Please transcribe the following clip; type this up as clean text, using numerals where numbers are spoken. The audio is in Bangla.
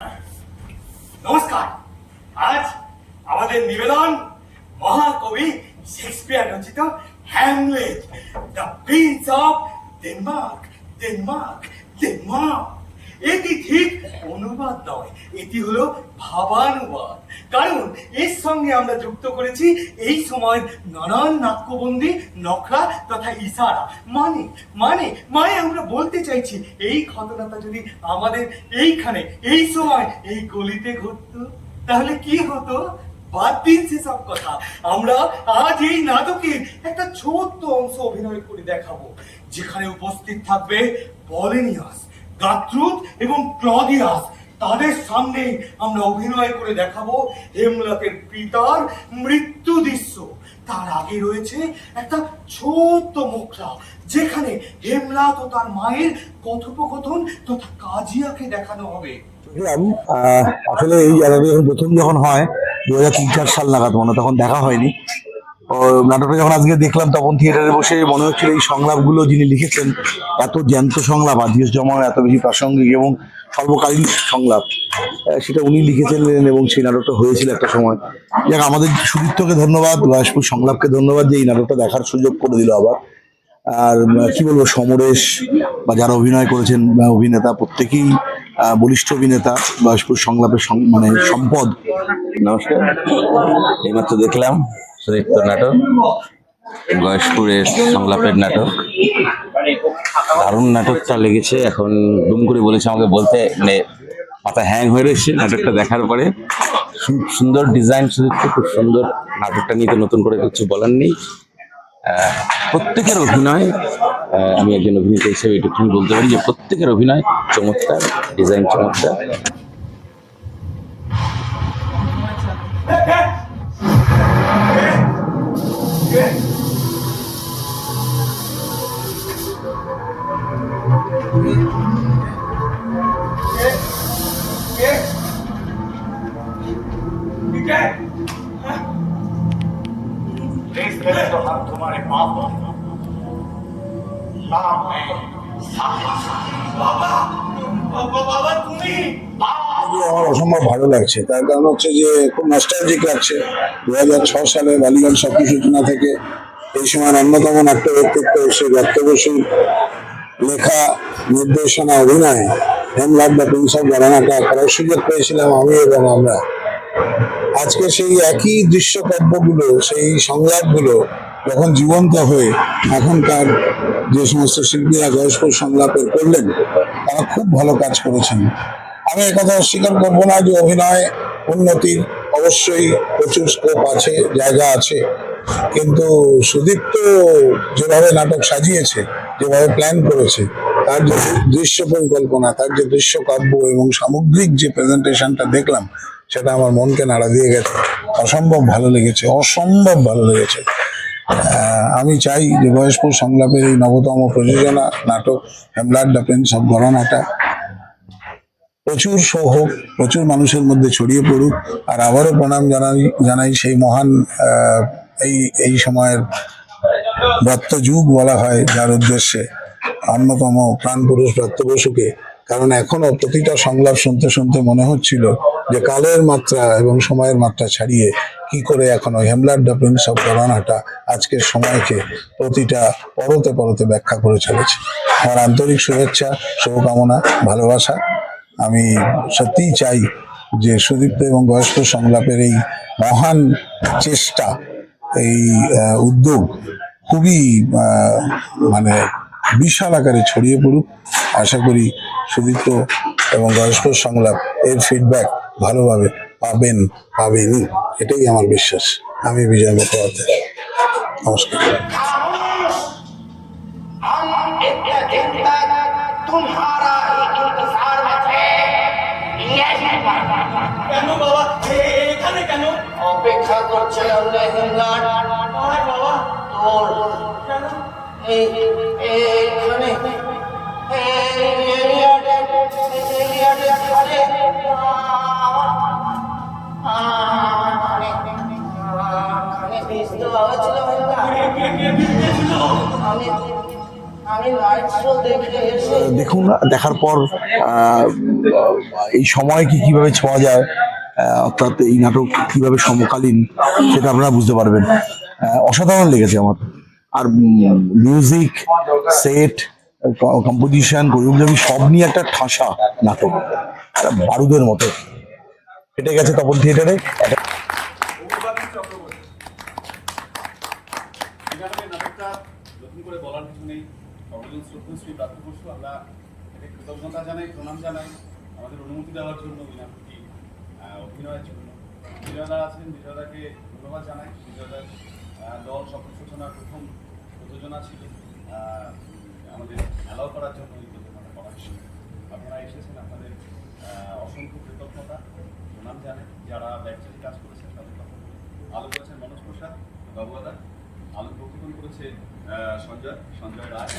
নমস্কার। আজ আমাদের নিবেদন মহাকবি শেক্সপিয়ার রচিত Hamlet, the Prince of Denmark. Denmark Denmark এটি ঠিক অনুবাদ নয়, এটি হলো ভাবানুবাদ। কারণ এর সঙ্গে আমরা যুক্ত করেছি এই সময় নানান নাট্যবন্দি, নখরা তথা ইশারা। মানে মানে মানে আমরা বলতে চাইছি এই ঘটনাটা যদি আমাদের এইখানে এই সময় এই গলিতে ঘটতো তাহলে কি হতো। বাদ দিন সেসব কথা, আমরা আজ এই নাটকের একটা ছোট্ট অংশ অভিনয় করে দেখাবো, যেখানে উপস্থিত থাকবে পলিনিয়াস, গাত্রুদ এবং ক্লদিয়াস। তাদের সামনে আমরা অভিনয় করে দেখাবো হেমলতের পিতার মৃত্যু দৃশ্য। তার আগে রয়েছে একটা ছোট্ট মুখরা, যেখানে হেমলাত ও তার মায়ের কথোপকথন তথা কাজিয়াকে দেখানো হবে। আসলে এই জায়গাটা প্রথম যখন হয় 2003-4 সাল নাগাদ, তখন দেখা হয়নি। নাটকটা যখন আজকে দেখলাম তখন থিয়েটারে বসে মনে হচ্ছিল এই সংলাপগুলো যিনি লিখেছেন, এত জ্যান্ত সংলাপ, আজকের জমানায় এত বেশি প্রাসঙ্গিক এবং সর্বকালীন সংলাপ, সেটা উনি লিখেছিলেন এবং সেই নাটকটা হয়েছিল একটা সময়। যাক, আমাদের সুদীপ্তকে ধন্যবাদ, গয়েশপুর সংলাপকে ধন্যবাদ যে এই নাটকটা দেখার সুযোগ করে দিল আবার। আর কি বলবো, সমরেশ বা যারা অভিনয় করেছেন অভিনেতা প্রত্যেকেই বলিষ্ঠ অভিনেতা। গয়েশপুর সংলাপের মানে সম্পদ। নমস্কার, এইমাত্র দেখলাম সুদীপ্ত নাটক, গয়েশপুরের সংলাপের নাটক। দারুণ নাটকটা লেগেছে। এখন দুম করে বলেছে আমাকে বলতে, মানে মাথা হ্যাং হয়ে রয়েছে নাটকটা দেখার পরে। সুন্দর ডিজাইন সুদীপ্ত, খুব সুন্দর। নাটকটা নিয়ে তো নতুন করে কিছু বলার নেই। প্রত্যেকের অভিনয়, আমি একজন অভিনেতা হিসেবে এটুকুনি বলতে পারি যে প্রত্যেকের অভিনয় চমৎকার, ডিজাইন চমৎকার। तुम्हारे पाप আমার অসম্ভব ভালো লাগছে। তার কারণ হচ্ছে যে খুব নস্টালজিক লাগছে। 2006 সালে বালিগঞ্জ শক্তি সূচনা থেকে এই সময় অন্যতম নাট্য ব্যক্তিত্ব এসে দত্ত বসুর লেখা, নির্দেশনা, অভিনয় হেমলাত দ্য প্রিন্স অফ ঘরানাটা করার সুযোগ পেয়েছিলাম আমি এবং আমরা। আজকে সেই একই দৃশ্যকাব্যগুলো, সেই সংলাপগুলো যখন জীবন্ত হয়ে এখনকার যে সমস্ত শিল্পীরা গয়েশপুর সংলাপের করলেন, তারা খুব ভালো কাজ করেছেন। আমি একথা অস্বীকার করবো না যে অভিনয় উন্নতির অবশ্যই প্রচুর স্কোপ আছে, জায়গা আছে, কিন্তু সুদীপ্ত যেভাবে নাটক সাজিয়েছে, যেভাবে প্ল্যান করেছে, তার যে দৃশ্য পরিকল্পনা, তার যে দৃশ্যকাব্য এবং সামগ্রিক যে প্রেজেন্টেশনটা দেখলাম, সেটা আমার মনকে নাড়া দিয়ে গেছে। অসম্ভব ভালো লেগেছে, অসম্ভব ভালো লেগেছে। আমি চাই যে গয়েশপুর সংলাপের এই নবতম প্রযোজনা নাটক হেমলাত দ্য প্রিন্স অফ ঘরানাটা প্রচুর শো হোক, প্রচুর মানুষের মধ্যে ছড়িয়ে পড়ুক। আর আবারও প্রণাম জানাই সেই মহান এই সময়ের দত্ত যুগ বলা হয় যার উদ্দেশ্যে, অন্যতম প্রাণপুরুষ দত্ত বসুকে। কারণ এখনো প্রতিটা সংলাপ শুনতে শুনতে মনে হচ্ছিল যে কালের মাত্রা এবং সময়ের মাত্রা ছাড়িয়ে কি করে এখনো হেমলাত দ্য প্রিন্স অফ ঘরানাটা আজকের সময়কে প্রতিটা পরতে পরতে ব্যাখ্যা করে চলেছে। আমার আন্তরিক শুভেচ্ছা, শুভকামনা, ভালোবাসা। আমি সত্যিই চাই যে সুদীপ্ত এবং গয়েশপুর সংলাপের এই মহান চেষ্টা, এই উদ্যোগ খুবই মানে বিশাল আকারে ছড়িয়ে পড়ুক। আশা করি সুদীপ্ত এবং গয়েশপুর সংলাপ এর ফিডব্যাক ভালোভাবে পাবেনই, এটাই আমার বিশ্বাস। আমি বিজয় মুখোপাধ্যায়, নমস্কার। অপেক্ষা করছে আমি লাইট শো দেখে এসে দেখুন, দেখার পর এই সময়কে কিভাবে ছোঁয়া যায়, অর্থাৎ এই নাটক কিভাবে সমকালীন, সেটা আপনারা বুঝতে পারবেন। অসাধারণ লেগেছে আমার। আর মিউজিক, সেট, কম্পোজিশন, কোরিওগ্রাফি সব নিয়ে একটা ঠাসা নাটক, একটা বারুদের মতো ফেটে গেছে তপন থিয়েটারে। এখানে নাটকটা নতুন করে বলার কিছু নেই। সর্বজন শ্রদ্ধেয় শ্রী প্রাপ্ত বসু, আমরা এতে কৃতজ্ঞতা জানাই, প্রণাম জানাই আমাদের অনুমতি দেওয়ার জন্য, ওই নাটকটি অভিনয়ের জন্য। বিজয়দা আছেন, বিজয়দাকে ধন্যবাদ জানাই। বিজয়দার দল স্বপ্ন সূচনার প্রথম প্রযোজনা ছিল, আমাদের অ্যালাউ করার জন্য এই প্রযোজনাটা করার জন্য। আপনারা এসেছেন, আপনাদের অসংখ্য কৃতজ্ঞতা, প্রণাম জানাই। যারা ব্যাকচারি কাজ করেছেন তাদের কথা বলে আলো করেছেন মনোজ প্রসাদ বাবুয়াদা, আলো প্রতিফলন করেছে সঞ্জয় রায়।